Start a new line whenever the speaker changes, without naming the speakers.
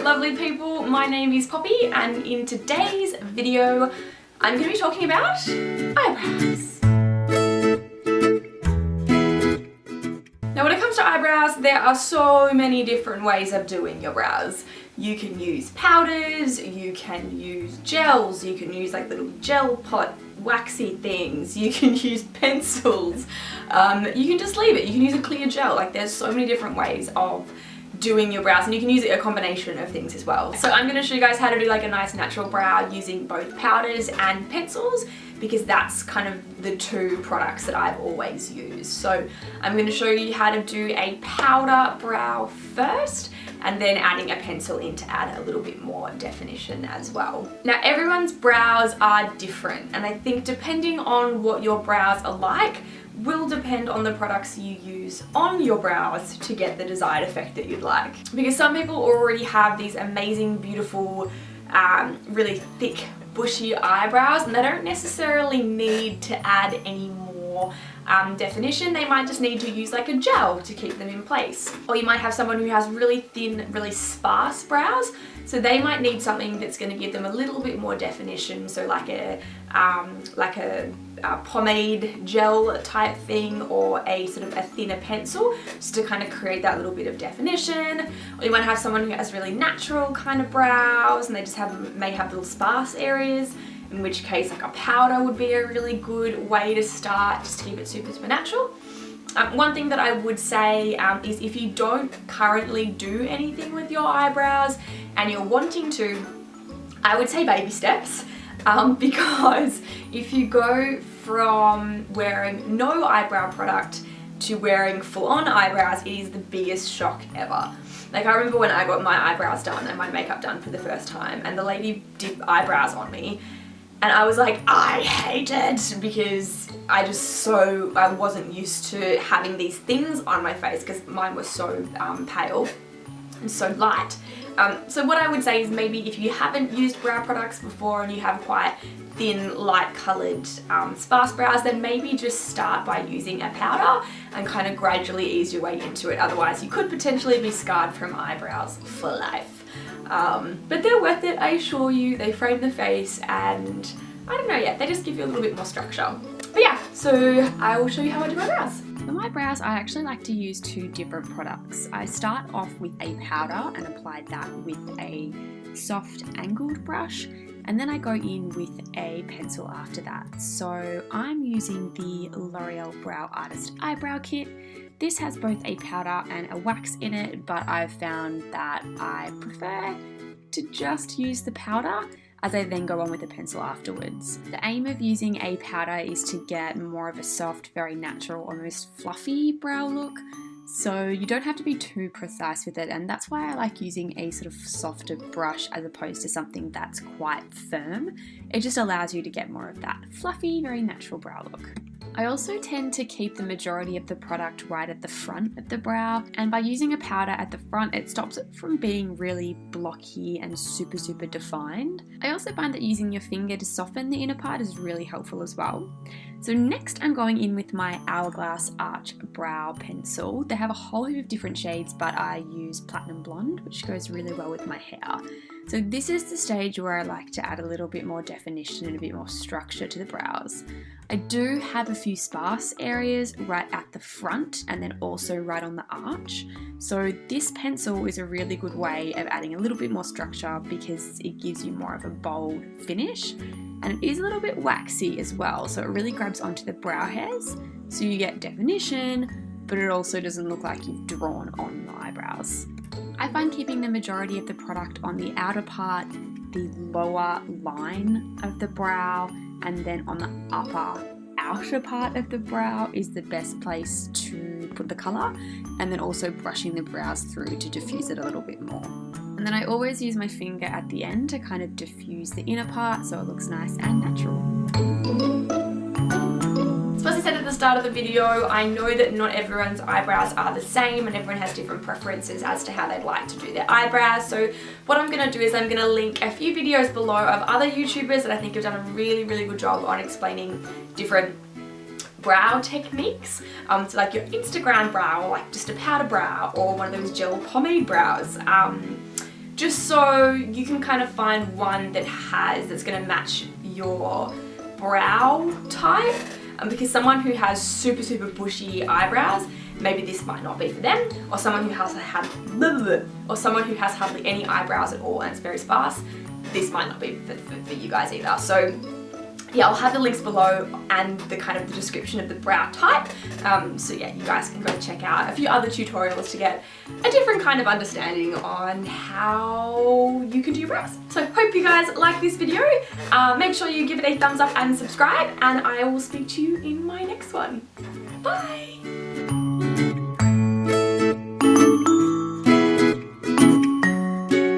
lovely people, my name is Poppy and in today's video I'm going to be talking about eyebrows. Now when it comes to eyebrows, there are so many different ways of doing your brows. You can use powders, you can use gels, you can use like little gel pot waxy things, you can use pencils, you can just leave it, you can use a clear gel. Like there's so many different ways of doing your brows, and you can use a combination of things as well. So I'm going to show you guys how to do like a nice natural brow using both powders and pencils, because that's kind of the two products that I've always used. So I'm going to show you how to do a powder brow first, and then adding a pencil in to add a little bit more definition as well. Now everyone's brows are different, and I think depending on what your brows are like will depend on the products you use on your brows to get the desired effect that you'd like. Because some people already have these amazing, beautiful, really thick, bushy eyebrows, and they don't necessarily need to add any more definition. They might just need to use like a gel to keep them in place. Or you might have someone who has really thin, really sparse brows, so they might need something that's going to give them a little bit more definition, so like a pomade gel type thing, or a sort of a thinner pencil, just to kind of create that little bit of definition. Or you might have someone who has really natural kind of brows and they just may have little sparse areas, in which case like a powder would be a really good way to start, just to keep it super, super natural. One thing that I would say is if you don't currently do anything with your eyebrows and you're wanting to, I would say baby steps. Because if you go from wearing no eyebrow product to wearing full-on eyebrows, it is the biggest shock ever. Like I remember when I got my eyebrows done and my makeup done for the first time, and the lady did eyebrows on me, and I was like, I hate it, because I wasn't used to having these things on my face, because mine was so pale and so light. So what I would say is maybe if you haven't used brow products before and you have quite thin, light coloured, sparse brows, then maybe just start by using a powder and kind of gradually ease your way into it. Otherwise you could potentially be scarred from eyebrows for life. But they're worth it, I assure you. They frame the face, and I don't know yet, they just give you a little bit more structure. But yeah, so I will show you how I do my brows.
For my brows, I actually like to use two different products. I start off with a powder and apply that with a soft angled brush, and then I go in with a pencil after that. So I'm using the L'Oreal Brow Artist Eyebrow Kit. This has both a powder and a wax in it, but I've found that I prefer to just use the powder, as I then go on with a pencil afterwards. The aim of using a powder is to get more of a soft, very natural, almost fluffy brow look. So you don't have to be too precise with it, and that's why I like using a sort of softer brush as opposed to something that's quite firm. It just allows you to get more of that fluffy, very natural brow look. I also tend to keep the majority of the product right at the front of the brow, and by using a powder at the front, it stops it from being really blocky and super, super defined. I also find that using your finger to soften the inner part is really helpful as well. So next I'm going in with my Hourglass Arch Brow Pencil. They have a whole heap of different shades, but I use Platinum Blonde, which goes really well with my hair. So this is the stage where I like to add a little bit more definition and a bit more structure to the brows. I do have a few sparse areas right at the front and then also right on the arch. So this pencil is a really good way of adding a little bit more structure, because it gives you more of a bold finish, and it is a little bit waxy as well, so it really grabs onto the brow hairs, so you get definition, but it also doesn't look like you've drawn on the eyebrows. I find keeping the majority of the product on the outer part, the lower line of the brow, and then on the outer part of the brow is the best place to put the colour, and then also brushing the brows through to diffuse it a little bit more. And then I always use my finger at the end to kind of diffuse the inner part so it looks nice and natural.
So as I said at the start of the video, I know that not everyone's eyebrows are the same, and everyone has different preferences as to how they'd like to do their eyebrows. So what I'm going to do is I'm going to link a few videos below of other YouTubers that I think have done a really, really good job on explaining different brow techniques. So like your Instagram brow, or like just a powder brow, or one of those gel pomade brows. just so you can kind of find one that's going to match your brow type. Because someone who has super bushy eyebrows, maybe this might not be for them, or someone who has hardly any eyebrows at all and it's very sparse, this might not be for you guys either. So yeah, I'll have the links below and the kind of the description of the brow type. So yeah, you guys can go check out a few other tutorials to get a different kind of understanding on how you can do your brows. So hope you guys like this video. Make sure you give it a thumbs up and subscribe, and I will speak to you in my next one. Bye!